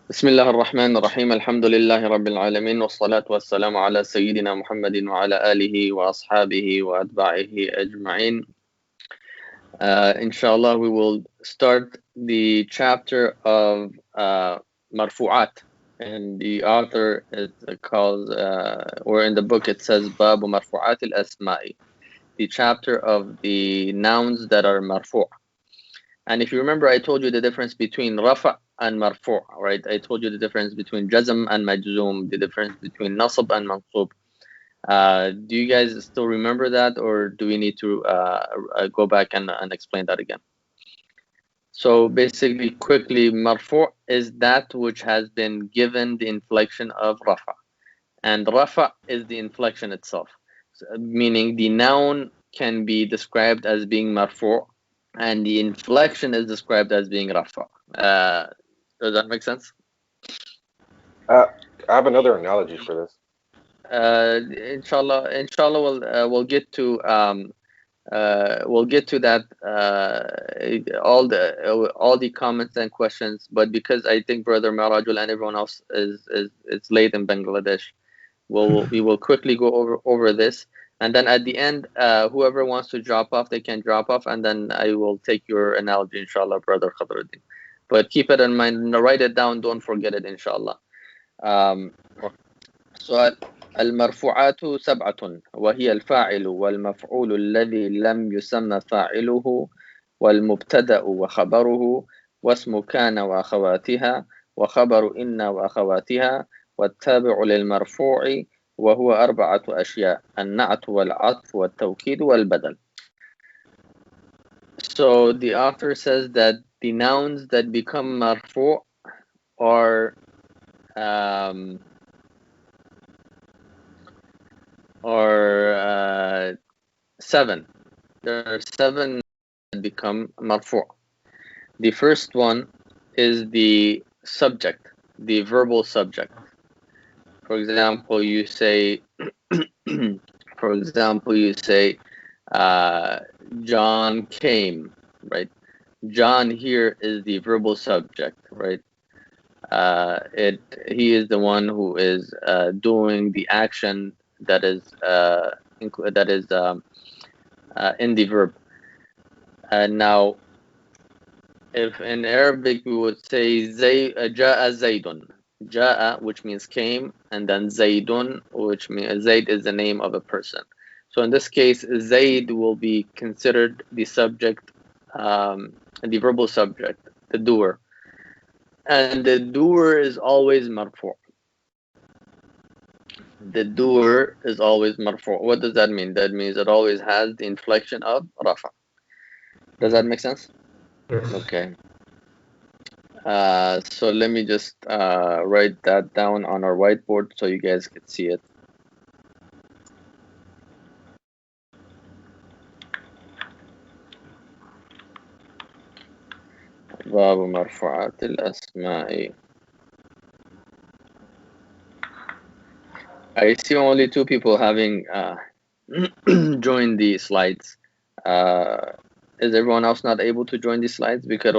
بسم الله الرحمن الرحيم الحمد لله رب العالمين والصلاة والسلام على سيدنا محمد وعلى آله وأصحابه وأتباعه أجمعين. Inshallah, we will start the chapter of Marfu'at, and the author is called, or in the book it says Babu Marfu'at al-Asma'i, the chapter of the nouns that are marfu'. And if you remember, I told you the difference between rafa' and marfu', right? I told you the difference between jazm and majzoom, the difference between nasab and mansub. Do you guys still remember that, or do we need to go back and explain that again? So basically, quickly, marfu' is that which has been given the inflection of rafa', and rafa' is the inflection itself, meaning the noun can be described as being marfu', and the inflection is described as being rafa'. Does that make sense? I have another analogy for this. Inshallah, we'll get to that, all the comments and questions. But because I think Brother Marajul and everyone else is late in Bangladesh, we will quickly go over this. And then at the end, whoever wants to drop off, they can drop off, and then I will take your analogy, inshallah, Brother Khadruddin. But keep it in mind, write it down, don't forget it, inshallah. So المرفوعات سبعة وهي الفاعل والمفعول الذي لم يسمى فاعله والمبتدأ وخبره واسم كان وأخواتها وخبر إن وأخواتها والتابع للمرفوع وهو أربعة أشياء: النعت والعطف والتوكيد والبدل. So the author says that the nouns that become marfu' are seven. There are seven that become marfu'. The first one is the subject, the verbal subject. For example, you say, John came, right? John here is the verbal subject, right? He is the one who is doing the action that is in the verb. Now, if in Arabic we would say Ja'a Zaydun, Ja'a, which means came, and then Zaydun, which means Zayd is the name of a person. So in this case, Zayd will be considered the subject, the verbal subject, the doer. And the doer is always marfu'. The doer is always marfu'. What does that mean? That means it always has the inflection of rafa. Does that make sense? Yes. Okay. So let me just write that down on our whiteboard so you guys can see it. باب مرفوعات الأسماء. I see only two people having joined the slides. Is everyone else not able to join the slides? Because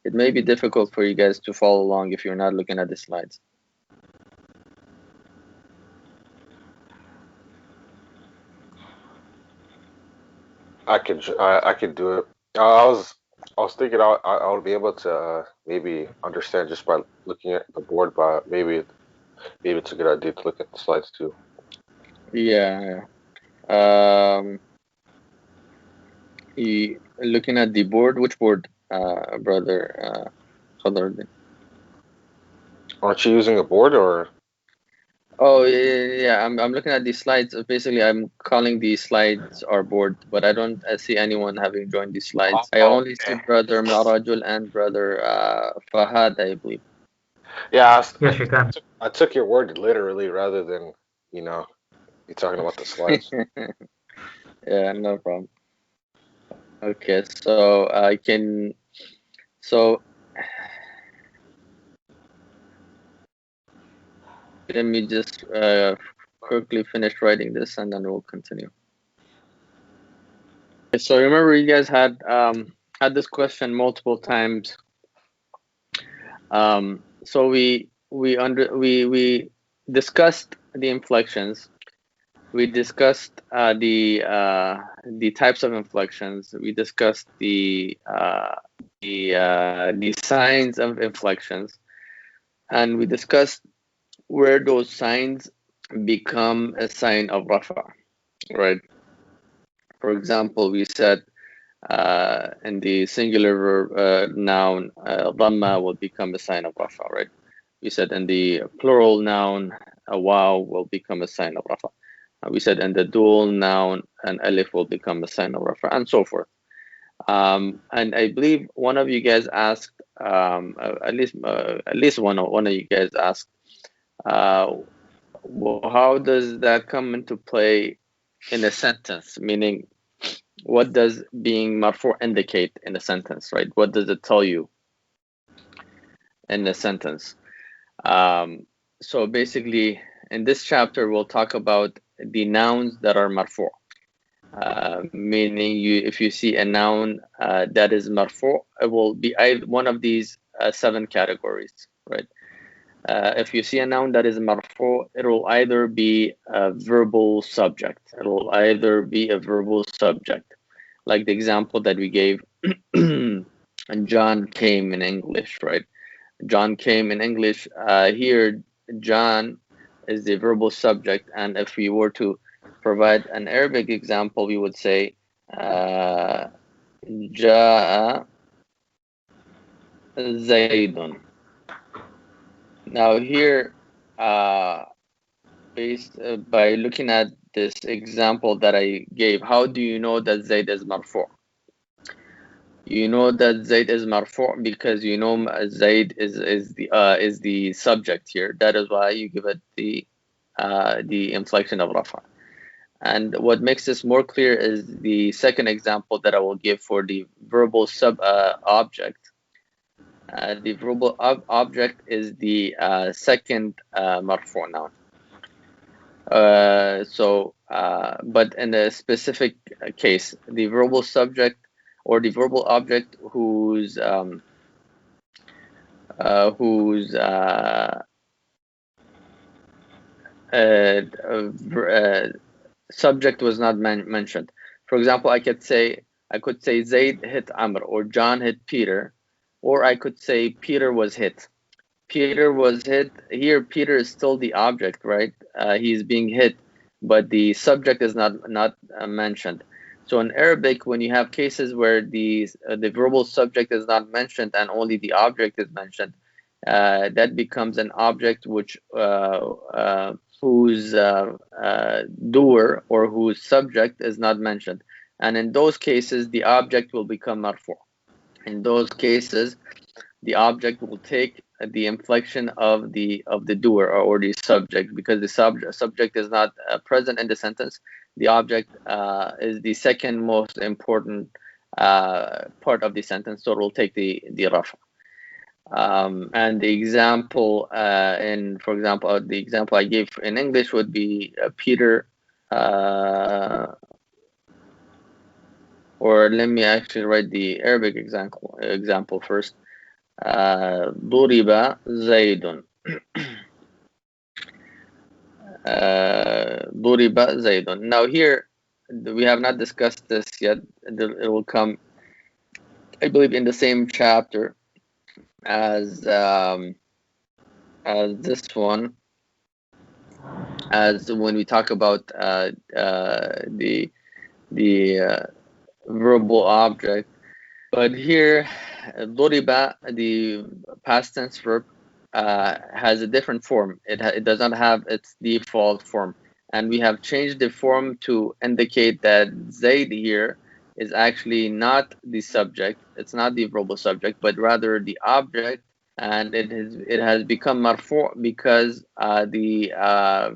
it may be difficult for you guys to follow along if you're not looking at the slides. I could do it. I was thinking I would be able to maybe understand just by looking at the board, but maybe it's a good idea to look at the slides too. Yeah. Looking at the board, which board, Brother Khadruddin? Aren't you using a board or? Oh yeah. I'm looking at the slides. Basically, I'm calling the slides our board, but I don't see anyone having joined the slides. I only see Brother Marajul and Brother Fahad, I believe. Yeah, Yes, you can. I took your word literally rather than you talking about the slides. Yeah, no problem. Okay, so let me just quickly finish writing this and then we'll continue. Okay, so remember you guys had this question multiple times. So we discussed the inflections. We discussed the types of inflections. We discussed the signs of inflections, and we discussed where those signs become a sign of rafa, right? For example, we said in the singular verb noun, dhamma will become a sign of rafa, right? We said in the plural noun, a waw will become a sign of rafa. We said in the dual noun, an alif will become a sign of rafa, and so forth. And I believe one of you guys asked, at least one of you guys asked, well, how does that come into play in a sentence? Meaning, what does being marfu indicate in a sentence, right? What does it tell you in a sentence? So basically, in this chapter, we'll talk about the nouns that are marfu. Meaning, if you see a noun that is marfu, it will be one of these 7 categories, right? If you see a noun that is marfu, it will either be a verbal subject. It will either be a verbal subject, like the example that we gave. And John came in English, right? John came in English. Here, John is the verbal subject, and if we were to provide an Arabic example, we would say Ja'a Zaydun. Now here, based by looking at this example that I gave, how do you know that Zayd is marfu? You know that Zayd is marfu because you know Zayd is the subject here. That is why you give it the inflection of rafa. And what makes this more clear is the second example that I will give for the verbal object. The verbal object is the second marfu noun. But in a specific case, the verbal subject or the verbal object whose subject was not mentioned. For example, I could say Zayd hit Amr, or John hit Peter, or I could say Peter was hit. Peter was hit. Here, Peter is still the object, right? He's being hit, but the subject is not mentioned. So in Arabic, when you have cases where the verbal subject is not mentioned and only the object is mentioned, that becomes an object which whose doer or whose subject is not mentioned, and in those cases, the object will become marfu. In those cases, the object will take the inflection of the doer or the subject, because the subject is not present in the sentence. The object is the second most important part of the sentence, so it will take the rafa. And the example for example, the example I gave in English would be Peter, or let me actually write the Arabic example first. ضرب زيد. ضرب زيد. Now here, we have not discussed this yet. It will come, I believe, in the same chapter as this one, as when we talk about the verbal object. But here, ضرب, the past tense verb, has a different form. It does not have its default form, and we have changed the form to indicate that Zayd here is actually not the subject. It's not the verbal subject, but rather the object, and it has become marfu because the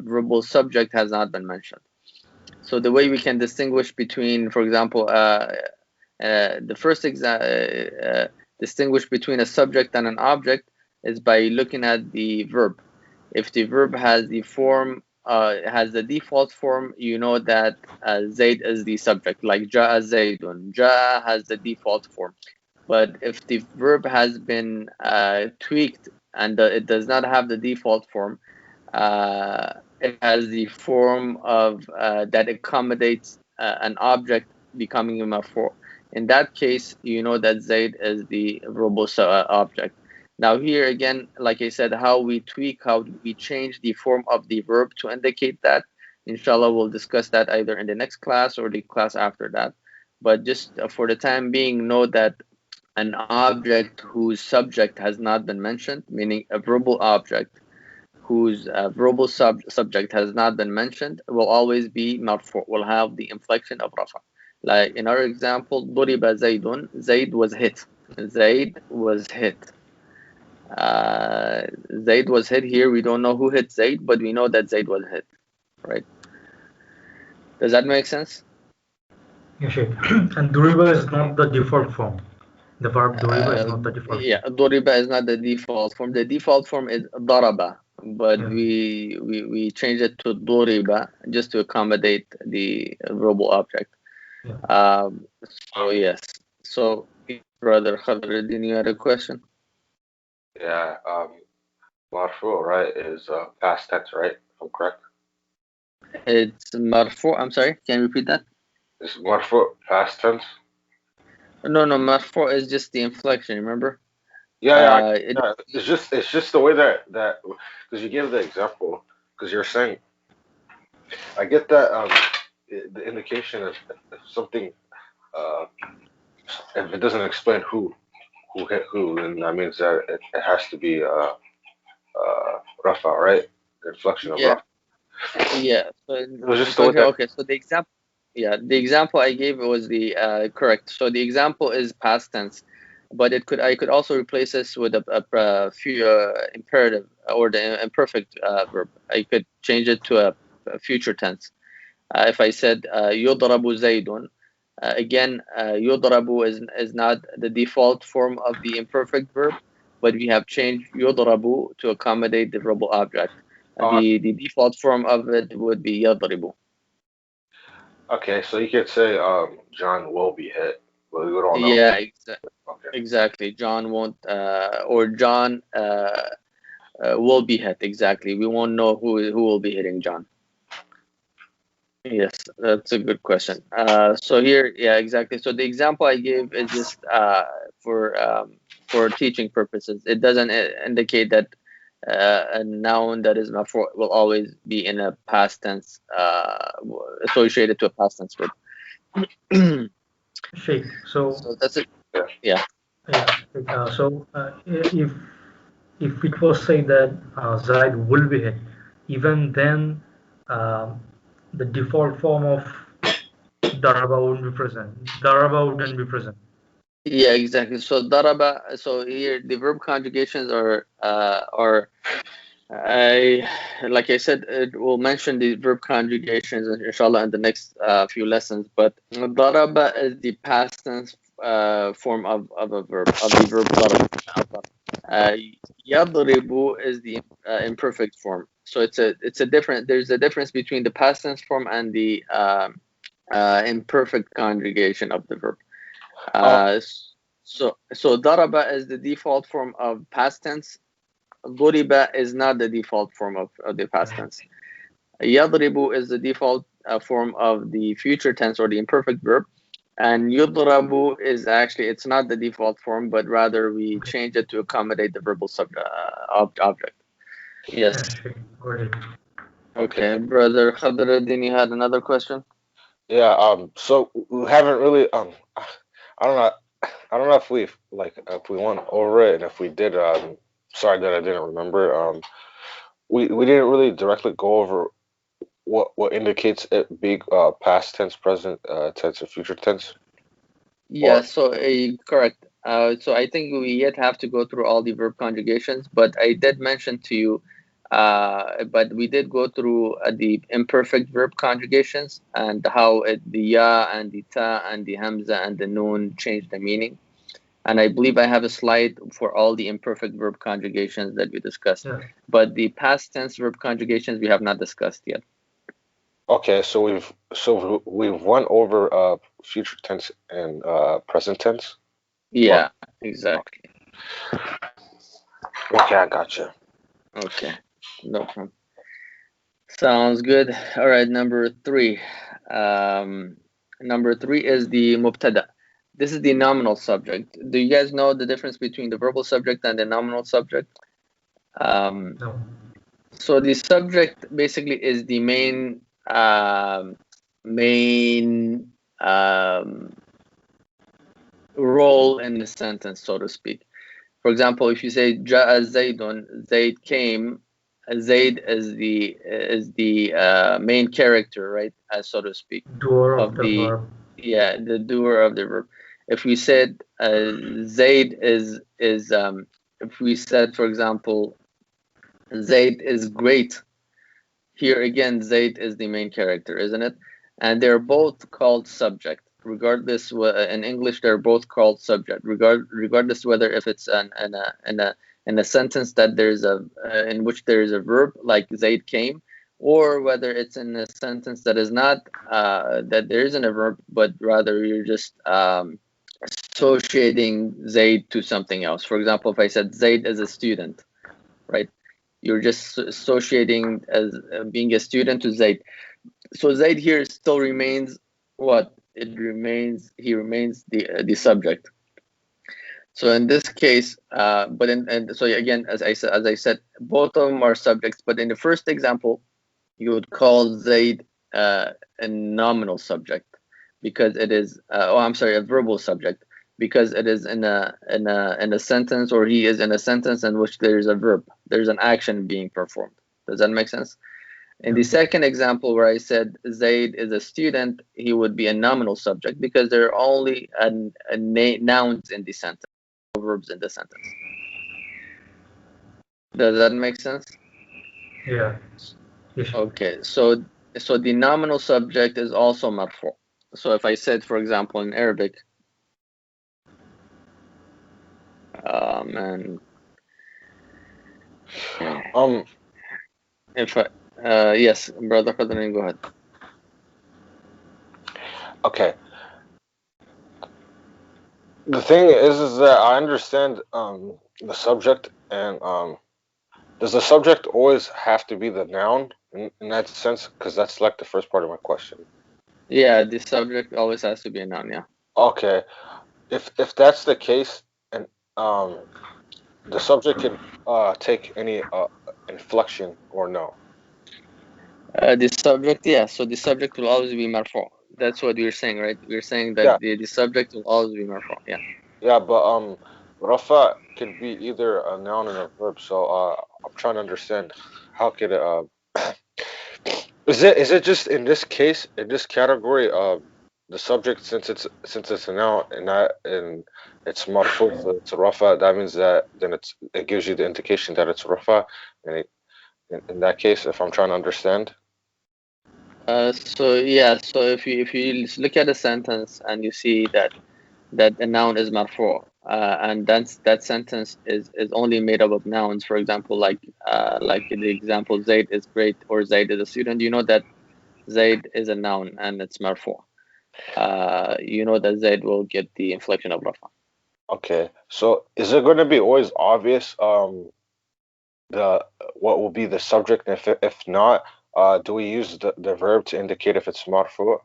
verbal subject has not been mentioned. So the way we can distinguish between, for example, the first distinguish between a subject and an object is by looking at the verb. If the verb has the form, has the default form, you know that Zayd is the subject, like Ja'a Zaydun. Ja'a has the default form. But if the verb has been tweaked and it does not have the default form. It has the form of that accommodates an object becoming a marfu'. In that case, you know that Zaid is the verbose object. Now here again, like I said, how we tweak, how we change the form of the verb to indicate that, inshallah, we'll discuss that either in the next class or the class after that. But just for the time being, know that an object whose subject has not been mentioned, meaning a verbal object whose verbal subject has not been mentioned, will always be marfu', will have the inflection of rafa. Like in our example, duriba Zaydun, Zayd was hit. Zayd was hit. Zayd was hit here. We don't know who hit Zayd, but we know that Zayd was hit, right? Does that make sense? Yes, Sheikh. And duriba is not the default form. The verb duriba is not the default Yeah, form. duriba is not the default form. The default form is daraba, but Yeah. we changed it to duriba just to accommodate the verbal object. Yeah. So yes. So brother Khadruddin, you had a question? Yeah, marfu, right, is past tense, right? If I'm correct. It's marfu. I'm sorry. Can you repeat that? Is marfu past tense? No, marfu is just the inflection. Remember? Yeah, It, yeah. It's just the way that because you give the example because you're saying I get that the indication of if something uh if it doesn't explain who hit who, then that means that it has to be Rafa, right? The inflection of yeah, Rafa. yeah. It was just the So way here, that. okay. So the example, yeah, the example I gave was the correct. So the example is past tense, but I could also replace this with a few imperative or the imperfect verb. I could change it to a future tense. If I said yudrabu Zaydun, again, yudrabu is not the default form of the imperfect verb, but we have changed yudrabu to accommodate the verbal object. Uh, The default form of it would be yadribu. okay, so you could say John will be hit, but we don't know. Yeah, Okay. exactly. John won't, or John will be hit. Exactly. We won't know who will be hitting John. Yes, that's a good question. So here, yeah, exactly. So the example I gave is just for teaching purposes. It doesn't indicate that a noun that is marfu' will always be in a past tense, associated to a past tense verb. Sheikh. So So that's it. Yeah. Yeah. yeah. If it was said that Zaid will be hit, even then um, the default form of daraba wouldn't be present. Daraba wouldn't be present. Yeah, exactly. So daraba. So here the verb conjugations are I like I said, we'll mention the verb conjugations inshallah in the next few lessons. But daraba is the past tense form of a verb of the verb daraba. Uh, Yadribu is the imperfect form. So it's a different. There's a difference between the past tense form and the imperfect conjugation of the verb. Oh, So daraba is the default form of past tense. Duriba is not the default form of the past tense. Yadribu is the default form of the future tense or the imperfect verb. And yudrabu is actually, it's not the default form, but rather we change it to accommodate the verbal object. Yes. Yeah, Sheikh. Got it. okay. Okay, brother Khadruddin, you had another question? Yeah. So we haven't really. I don't know. I don't know if we've like if we went over it, and if we did. Sorry that I didn't remember. We didn't really directly go over what indicates it being past tense, present tense, and future tense. Yeah, Or so correct. So I think we yet have to go through all the verb conjugations, but I did mention to you, but we did go through the imperfect verb conjugations and how the ya and the ta and the hamza and the noon change the meaning. And I believe I have a slide for all the imperfect verb conjugations that we discussed. Yeah. But the past tense verb conjugations we have not discussed yet. okay, so we've went over future tense and present tense. Or Yeah, exactly. Okay, I gotcha. Okay, no problem. Sounds good. All right, number 3. Number 3 is the mubtada. This is the nominal subject. Do you guys know the difference between the verbal subject and the nominal subject? No. So the subject basically is the main role in the sentence, so to speak. For example, if you say Ja'a Zaydun, Zayd came, Zayd is the main character, right? So to speak, Doer of of the the verb. the doer of the verb. If we said Zayd is if we said, for example, Zayd is great, here again Zayd is the main character, isn't it? And they're both called subject. Regardless, in English they're both called subject. Regardless whether if it's in a sentence that there's a in which there is a verb like Zayd came, or whether it's in a sentence that is not that there isn't a verb, but rather you're just associating Zayd to something else. For example, if I said Zayd is a student, right? You're just associating as being a student to Zayd. So Zayd here still remains what? He remains the subject. So in this case, and so again, as I said, both of them are subjects. But in the first example, you would call Zayd a nominal subject because it is. A verbal subject because it is in a sentence, or he is in a sentence in which there is a verb. There's an action being performed. Does that make sense? In the second example where I said Zayd is a student, he would be a nominal subject because there are only nouns in the sentence, no verbs in the sentence. Does that make sense? Yeah. Yes. Okay, so the nominal subject is also marfu. So if I said, for example, in Arabic, and if I, yes, brother Qadrin, go ahead. Okay. The thing is that I understand the subject, and does the subject always have to be the noun in that sense? Because that's like the first part of my question. Yeah, the subject always has to be a noun. Yeah. Okay. If that's the case, and the subject can take any inflection or no? The subject, yeah. So the subject will always be marfu. That's what we're saying, right? We're saying that Yeah. the subject will always be marfu. Yeah. Yeah, but rafa can be either a noun and a verb. So I'm trying to understand how could it is it just in this case, in this category, the subject, since it's a noun and not and it's marfu, so it's rafa, that means that then it gives you the indication that it's rafa, and in that case, if I'm trying to understand. So yeah. So if you look at a sentence and you see that a noun is marfu, and that sentence is only made up of nouns. For example, like in the example, Zayd is great or Zayd is a student. You know that Zayd is a noun and it's marfu. You know that Zayd will get the inflection of rafa. Okay, so is it going to be always obvious the what will be the subject? And if not, do we use the verb to indicate if it's marfu?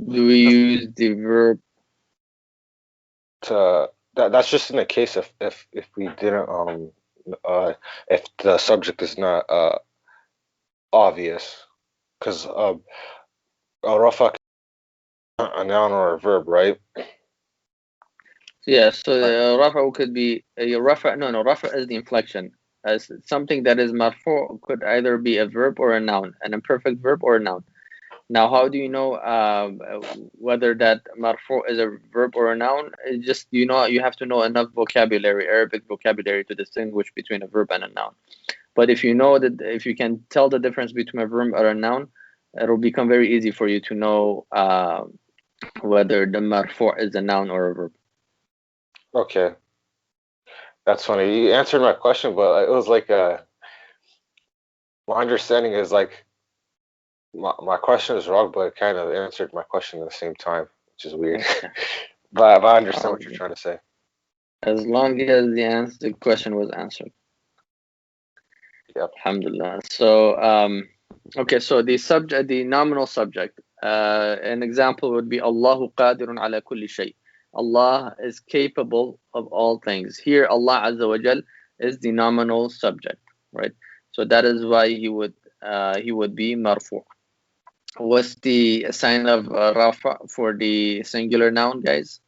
Do we use the verb? That's just in the case if we didn't if the subject is not obvious, because rafa a noun or a verb, right? Yeah, so rafa could be rafa. No, rafa is the inflection. As something that is marfu could either be a verb or a noun, an imperfect verb or a noun. Now, how do you know whether that marfu is a verb or a noun? It's just you have to know enough vocabulary, Arabic vocabulary, to distinguish between a verb and a noun. But if you can tell the difference between a verb or a noun, it'll become very easy for you to know whether the marfu is a noun or a verb. Okay, that's funny. You answered my question, but it was like my understanding is like my question is wrong, but it kind of answered my question at the same time, which is weird. But I understand what you're trying to say. As long as the question was answered. Yep. Alhamdulillah. So, okay, so the nominal subject, an example would be Allahu qadirun ala kulli shay. Allah is capable of all things. Here, Allah Azza wa Jal is the nominal subject, right? So that is why he would be marfu'. What's the sign of rafa for the singular noun, guys?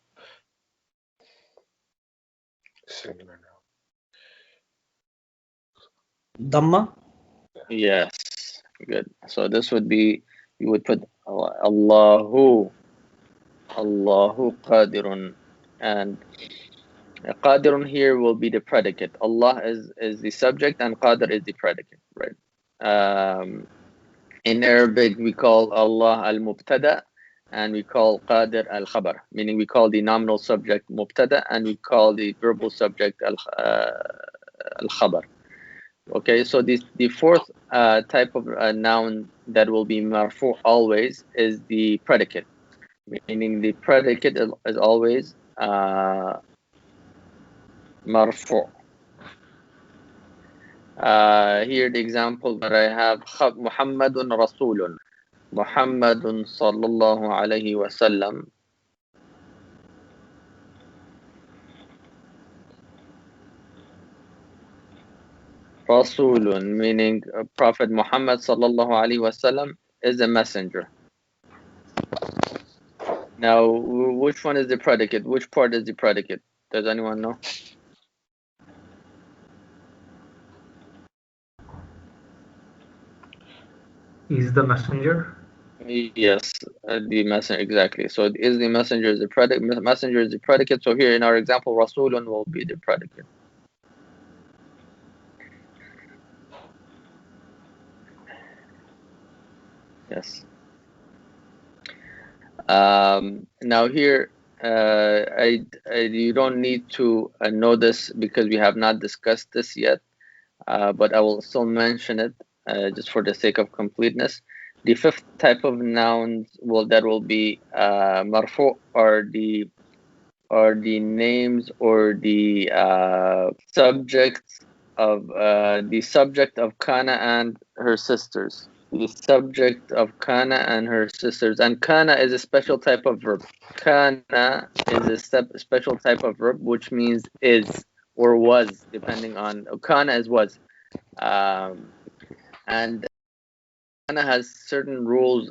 Singular noun. Dhamma. Yes, good. So this would be, you would put Allahu qadirun, and qadirun here will be the predicate. Allah is the subject and qadir is the predicate, right? In Arabic we call Allah al-mubtada and we call qadir al-khabar, meaning we call the nominal subject mubtada and we call the verbal subject al-khabar. Okay, so the fourth type of noun that will be marfu' always is the predicate, meaning the predicate is always marfu'. Here the example that I have, Muhammadun Rasulun, Muhammadun sallallahu alayhi wa sallam. Rasulun, meaning Prophet Muhammad sallallahu alaihi wasallam is a messenger. Now, which one is the predicate? Which part is the predicate? Does anyone know? Is the messenger? Yes, the messenger, exactly. So is the messenger is the predicate? Messenger is the predicate. So here in our example, Rasulun will be the predicate. Yes. Now here, you don't need to know this because we have not discussed this yet, but I will still mention it just for the sake of completeness. The fifth type of nouns that will be marfu' are the names or the subjects of Kana and her sisters. The subject of Kana and her sisters, and Kana is a special type of verb. Kana is a special type of verb which means is or was, depending on Kana is was, and Kana has certain rules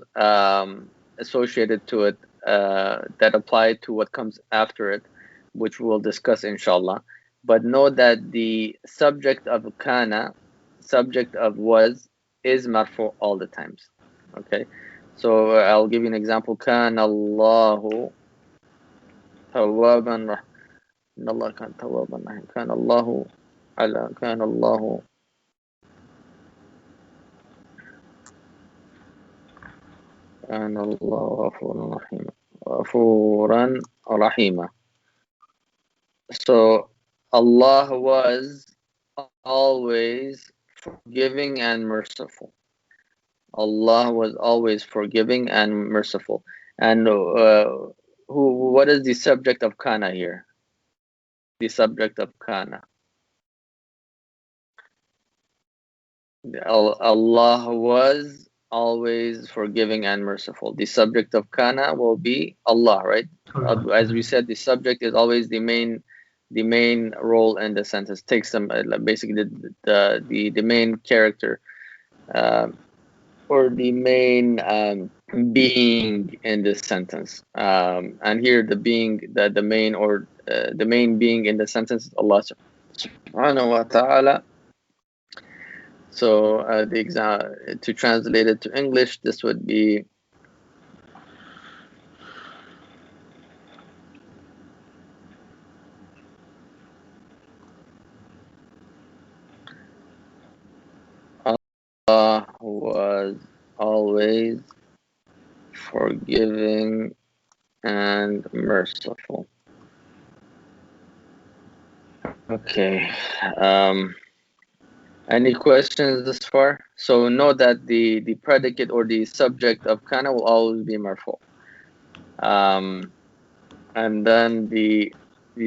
associated to it that apply to what comes after it, which we'll discuss inshallah. But know that the subject of Kana, subject of was, is marfu' all the times. Okay, so I'll give you an example. Kana Allahu tawwaban rahim. Allah kana tawwaban rahim. Kana Allahu كان الله غفورا رحيما. So Allah was always forgiving and merciful. Allah was always forgiving and merciful. And what is the subject of Kana here? The subject of Kana. Allah was always forgiving and merciful. The subject of Kana will be Allah, right? As we said, the subject is always the main role in the sentence. Takes some basically the main character or the main being in this sentence. And here the being the main or the main being in the sentence is Allah subhanahu wa ta'ala. So to translate it to English, this would be Allah was always forgiving and merciful. Okay. Any questions this far? So know that the predicate or the subject of Kana will always be marfu'. And then the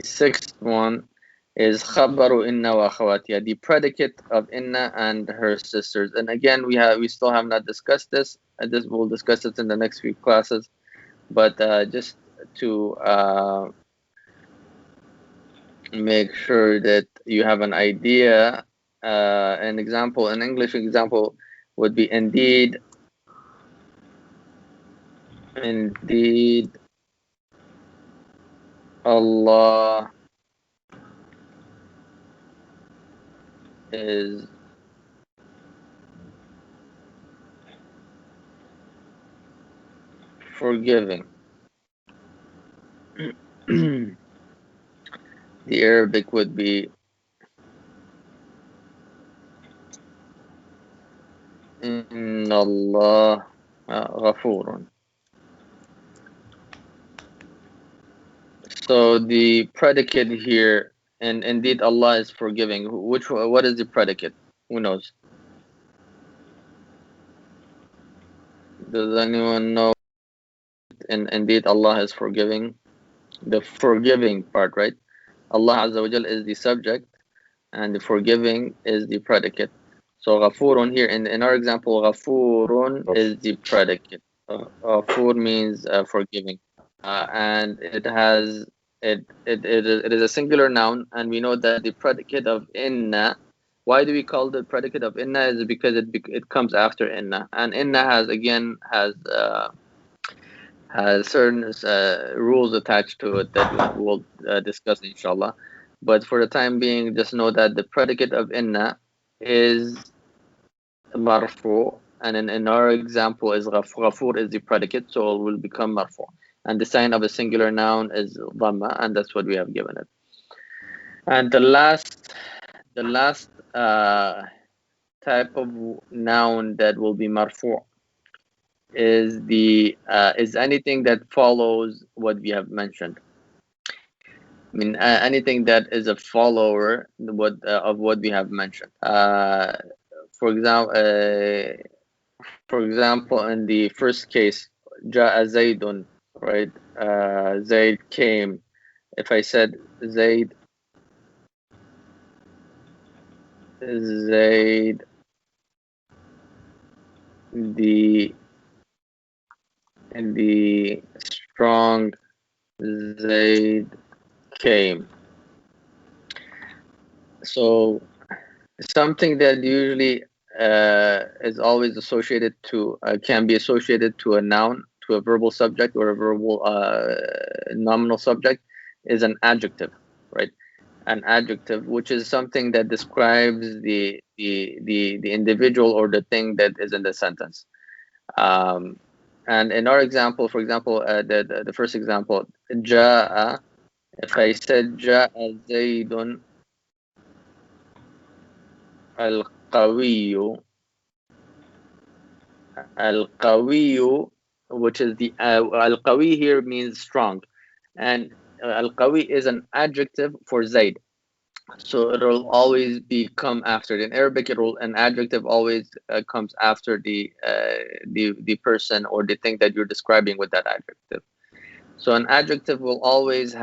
sixth one is khabaru inna wa akhawatiha, the predicate of inna and her sisters. And again, we still have not discussed this. We'll discuss it in the next few classes. But just to make sure that you have an idea, an English example would be indeed Allah is forgiving. The Arabic would be Inna Allah ghafurun. So the predicate here, and indeed Allah is forgiving. What is the predicate? Who knows? Does anyone know? And indeed Allah is forgiving. The forgiving part, right? Allah Azza wa Jal is the subject, and the forgiving is the predicate. So ghafurun here in our example, ghafurun is the predicate. Ghafur means forgiving, and it is a singular noun, and we know that the predicate of inna. Why do we call the predicate of inna? Is because it comes after inna, and inna has certain rules attached to it that we'll discuss inshallah. But for the time being, just know that the predicate of inna is marfu, and in our example is ghafur is the predicate, so it will become marfu. And the sign of a singular noun is dhamma, and that's what we have given it. And the last type of noun that will be marfu is anything that follows what we have mentioned. I mean, anything that is a follower of what we have mentioned. For example, in the first case, Ja'a Zaydun, right? Zayd came. If I said Zayd the strong Zayd came. So something that usually is always associated to can be associated to a noun, to a verbal subject or a verbal nominal subject, is an adjective, right? An adjective, which is something that describes the individual or the thing that is in the sentence. And in our example, for example, the first example, Ja'a, if I said Ja'a Zaydun Al-Qawiyu, which is the Al-Qawi here means strong, and Al-Qawi is an adjective for Zayd, so it will always come after. In Arabic, an adjective always comes after the person or the thing that you're describing with that adjective. So an adjective will always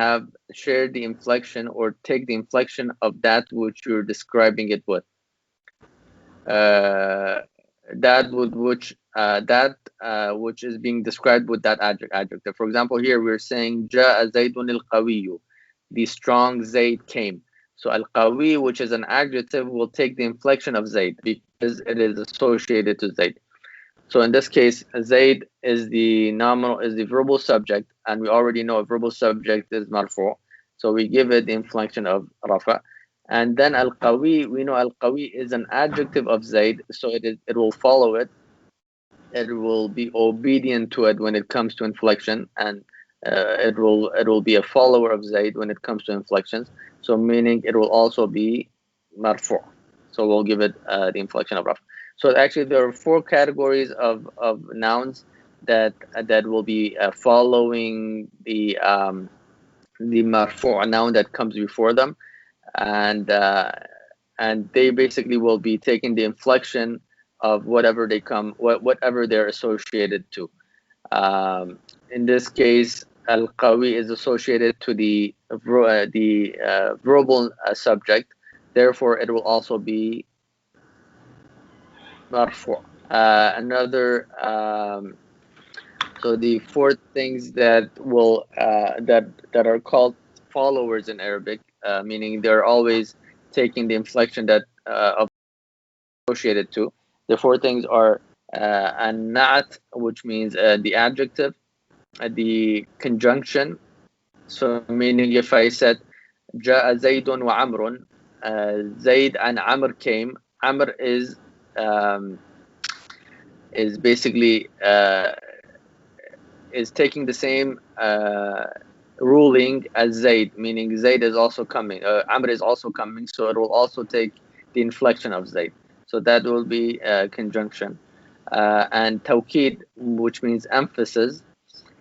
share the inflection or take the inflection of that which you're describing it with. Which is being described with that adjective. For example, here we're saying Ja'a Zaydun al-Qawiyyu, the strong Zayd came. So al-Qawi, which is an adjective, will take the inflection of Zayd because it is associated to Zayd. So in this case, Zayd is the verbal subject, and we already know a verbal subject is marfu. So we give it the inflection of rafa. And then al-Qawi, we know al-Qawi is an adjective of Zayd, so it will follow it. It will be obedient to it when it comes to inflection, and it will be a follower of Zayd when it comes to inflections. So meaning it will also be marfu. So we'll give it the inflection of rafa. So actually there are 4 categories of nouns that will be following the marfu noun that comes before them, and they basically will be taking the inflection of whatever they're associated to. In this case, al-qawi is associated to the verbal subject. Therefore, it will also be marfu'. Another so the four things that will that are called followers in Arabic, meaning they're always taking the inflection that associated to. The four things are an-na'at, which means the adjective, the conjunction. So meaning if I said جاء زيد وعمر, Zayd and Amr came. Amr is basically is taking the same ruling as Zayd, meaning Zayd is also coming. Amr is also coming, so it will also take the inflection of Zayd. So that will be conjunction. And tawkid, which means emphasis.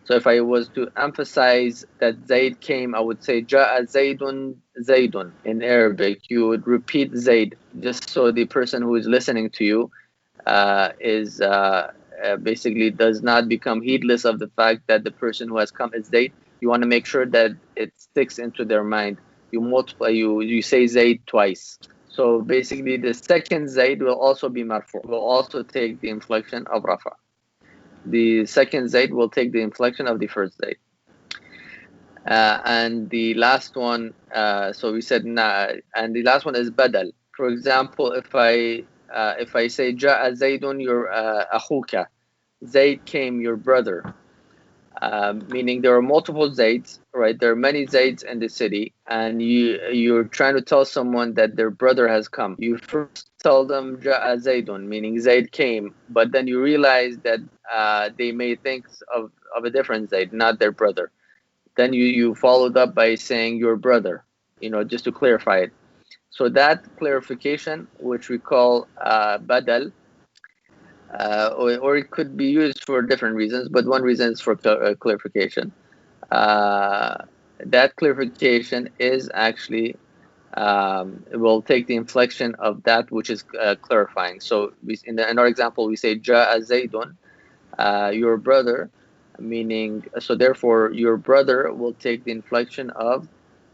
So if I was to emphasize that Zayd came, I would say Ja'a Zaydun Zaydun in Arabic. You would repeat Zayd just so the person who is listening to you is basically does not become heedless of the fact that the person who has come is Zayd. You want to make sure that it sticks into their mind. You multiply, you say Zayd twice. So basically the second Zayd will also be marfu', will also take the inflection of rafa. The second Zayd will take the inflection of the first Zayd. And the last one, so we said na, and the last one is badal. For example, if I say Ja'a Zaydun your akhuka, Zayd came your brother, meaning there are multiple Zayds, right? There are many Zayds in the city, and you're trying to tell someone that their brother has come. You first tell them Ja'a Zaydun, meaning Zayd came, but then you realize that they may think of a different Zayd, not their brother. Then you followed up by saying your brother, just to clarify it. So that clarification, which we call badal, or it could be used for different reasons, but one reason is for clarification. That clarification is actually it will take the inflection of that which is clarifying. So in our example, we say Ja'a Zaydun, your brother, meaning, so therefore your brother will take the inflection of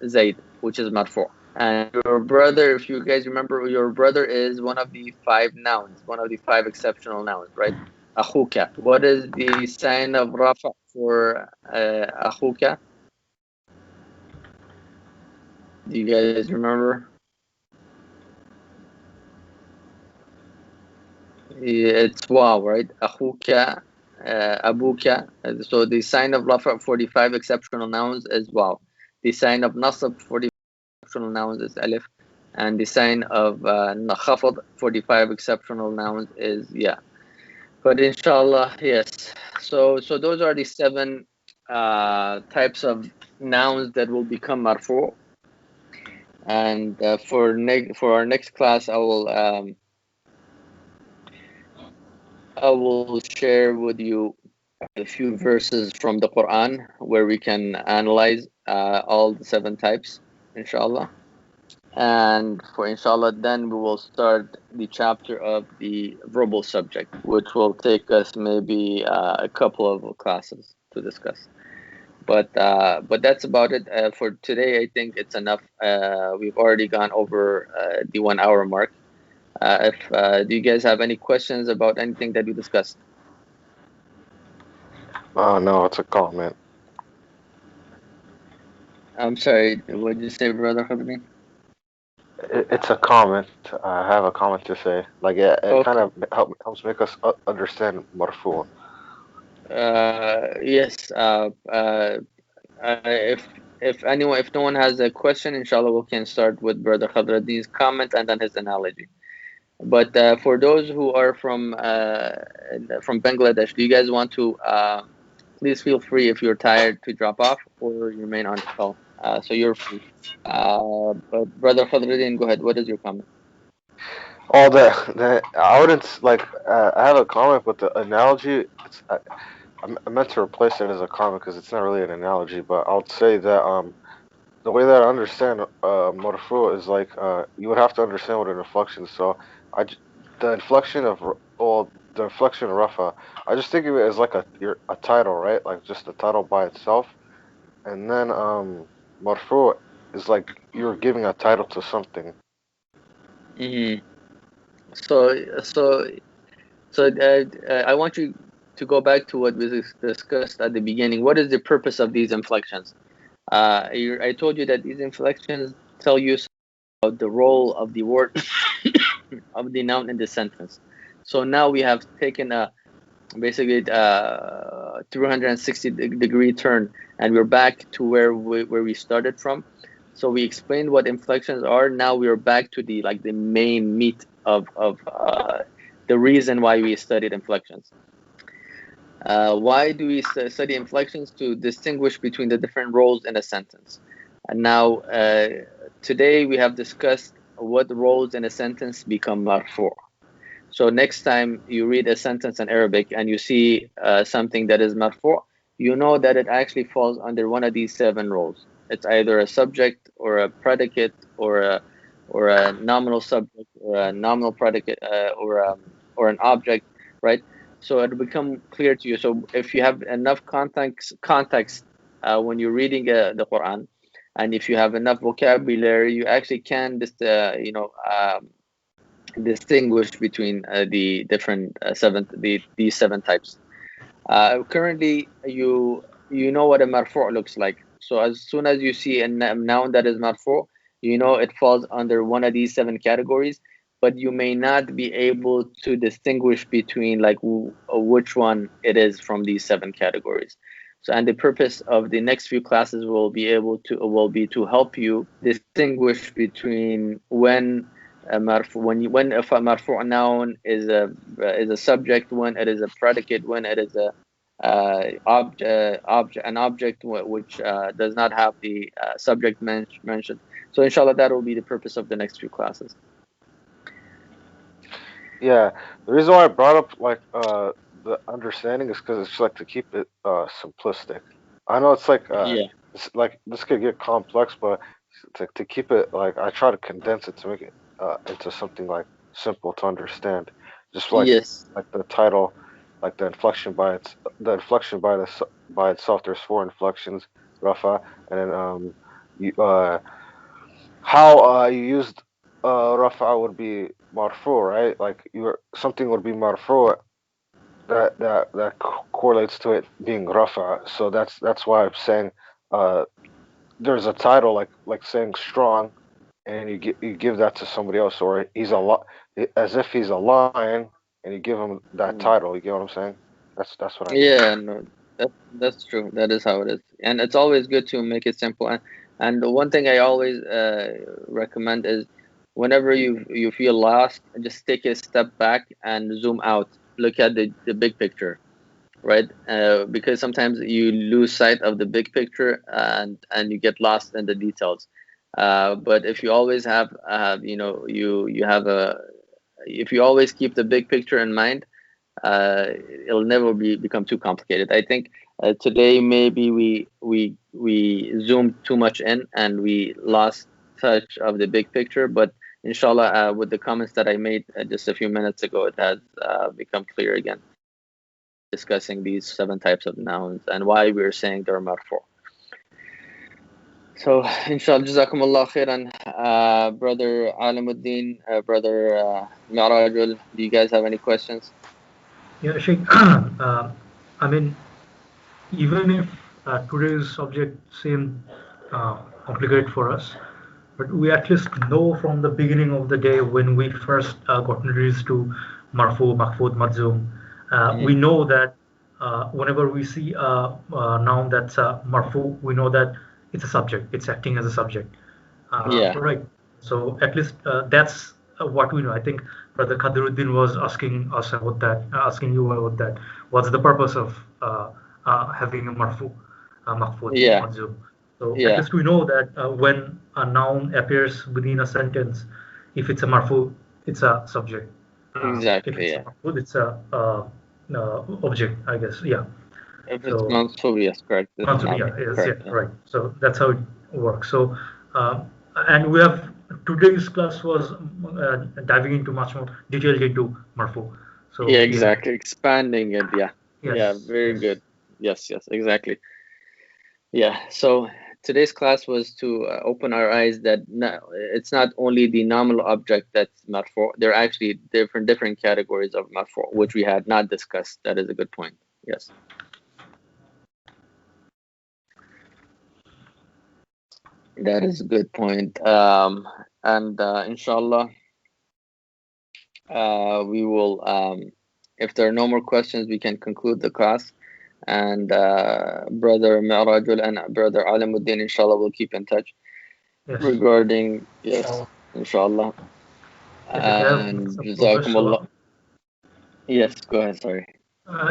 Zayd, which is marfu'. And your brother, if you guys remember, your brother is one of the 5 nouns, one of the 5 exceptional nouns, right? Akhuka. What is the sign of rafa for akhuka? Do you guys remember? It's waw, right? Akhuka, abuka. So the sign of rafa for the 5 exceptional nouns is waw. The sign of nasab for the exceptional nouns is alif, and the sign of khafad for the 5 exceptional nouns is ya. But inshallah, yes. So those are the 7 types of nouns that will become marfu'. And for our next class, I will share with you a few verses from the Quran where we can analyze all the 7 types, inshallah. And for inshallah, then we will start the chapter of the verbal subject, which will take us maybe a couple of classes to discuss. But that's about it for today. I think it's enough. We've already gone over the 1 hour mark. Do you guys have any questions about anything that we discussed? No, it's a comment. I'm sorry, what did you say, Brother Khabri? It's a comment. I have a comment to say. Like it Okay. kind of helps make us understand marfu'. Yes. If no one has a question, inshallah, we can start with Brother Khadradi's comment and then his analogy. But for those who are from Bangladesh, do you guys want to please feel free if you're tired to drop off or remain on the call. So you're free. But Brother Khadruddin, go ahead. What is your comment? All that I wouldn't like. I have a comment, but the analogy. I meant to replace it as a comment because it's not really an analogy. But I'll say that the way that I understand marfu is like you would have to understand what an inflection is. So the inflection of the inflection of rafa. I just think of it as like a title, right? Like just a title by itself. and then marfu is like you're giving a title to something. Mm-hmm. So I want you to go back to what we discussed at the beginning. What is the purpose of these inflections? I told you that these inflections tell you about the role of the word of the noun in the sentence. So now we have taken a basically 360-degree turn, and we're back to where we started from. So we explained what inflections are. Now we're back to the main meat of the reason why we studied inflections. Why do we study inflections? To distinguish between the different roles in a sentence. And now today we have discussed what roles in a sentence become marfu'. So next time you read a sentence in Arabic and you see something that is marfu', you know that it actually falls under one of these 7 roles. It's either a subject or a predicate or a nominal subject or a nominal predicate or an object, right? So it'll become clear to you. So if you have enough context when you're reading the Quran, and if you have enough vocabulary, you actually can just distinguish between the different these 7 types. Currently, you know what a marfu' looks like. So as soon as you see a noun that is marfu', you know it falls under one of these 7 categories, but you may not be able to distinguish between which one it is from these 7 categories. So, and the purpose of the next few classes will be to help you distinguish between when a marfu' noun is a subject, when it is a predicate, when it is a an object which does not have the subject mentioned. So inshallah, that will be the purpose of the next few classes. Yeah, the reason why I brought up the understanding is because it's like to keep it simplistic. I know it's this could get complex, but to keep it I try to condense it to make it into something like simple to understand. Just Yes. like the title, like the inflection by itself. There's 4 inflections, rafa, and then how you used rafa would be marfu, right? Like something would be marfu that correlates to it being rafa. So that's why I'm saying there's a title like saying strong, and you give that to somebody else, or he's as if he's a lion, and you give him that title. You get what I'm saying? That's what I mean. Yeah, no, that's true. That is how it is, and it's always good to make it simple. And the one thing I always recommend is whenever you feel lost, just take a step back and zoom out. Look at the big picture, right? Because sometimes you lose sight of the big picture and you get lost in the details. But if you always have you have if you always keep the big picture in mind, it'll never become too complicated. I think today maybe we zoomed too much in and we lost touch of the big picture, but inshallah, with the comments that I made just a few minutes ago, it has become clear again, discussing these 7 types of nouns and why we're saying they're marfu'. So inshallah, jazakumullah khairan, brother Alimuddin, brother Mi'rajul. Do you guys have any questions? Yeah, Sheikh. I mean, even if today's subject seemed complicated for us, but we at least know from the beginning of the day when we first got introduced to marfu, mahfud, majzum, we know that whenever we see a noun that's marfu, we know that it's a subject, it's acting as a subject. Yeah. Right. So at least that's what we know. I think Brother Khadiruddin was asking us about that, asking you about that. What's the purpose of having a marfu, mahfud, Yeah. majzum? So at Yeah. least we know that when a noun appears within a sentence, if it's a marfu, it's a subject. Exactly. If it's Yeah. a mahfud, it's a object, I guess. Yeah. If it's So mansub, yes, correct. It's mansub, not yes, correct. yeah, right. So that's how it works. So and we have today's class was diving into much more detailed into marfu. So Yeah, yeah, exactly. Expanding it. Yeah. yes, Yeah. Very yes. good. Yes. Yes. Exactly. Yeah, so today's class was to open our eyes that it's not only the nominal object that's marfu'. There are actually different categories of marfu', which we had not discussed. That is a good point. Yes. That is a good point. And inshallah, we will, if there are no more questions, we can conclude the class. And Brother Mi'rajul and Brother Alamuddin, inshallah, will keep in touch regarding, yes, inshallah. And Jazakumullah. Yes, go ahead, sorry.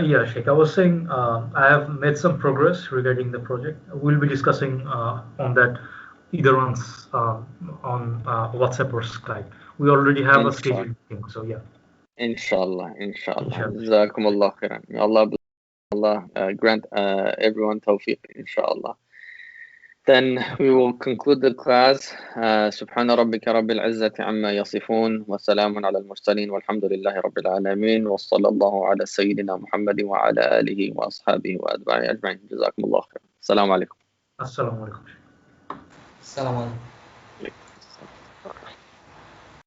Yeah, Sheikh, I was saying I have made some progress regarding the project. We'll be discussing on that either on WhatsApp or Skype. We already have a scheduled thing, so yeah. Inshallah. Jazakumullah khairan. May Allah grant everyone tawfiq, inshallah. Then we will conclude the class. سبحان ربك رب العزة عما يصفون وسلام على المرسلين والحمد لله رب العالمين وصلى الله على سيدنا محمد وعلى آله وأصحابه وأتباعه أجمعين. جزاكم الله خيرا. السلام عليكم. Assalamu alaikum. Assalamu alaikum.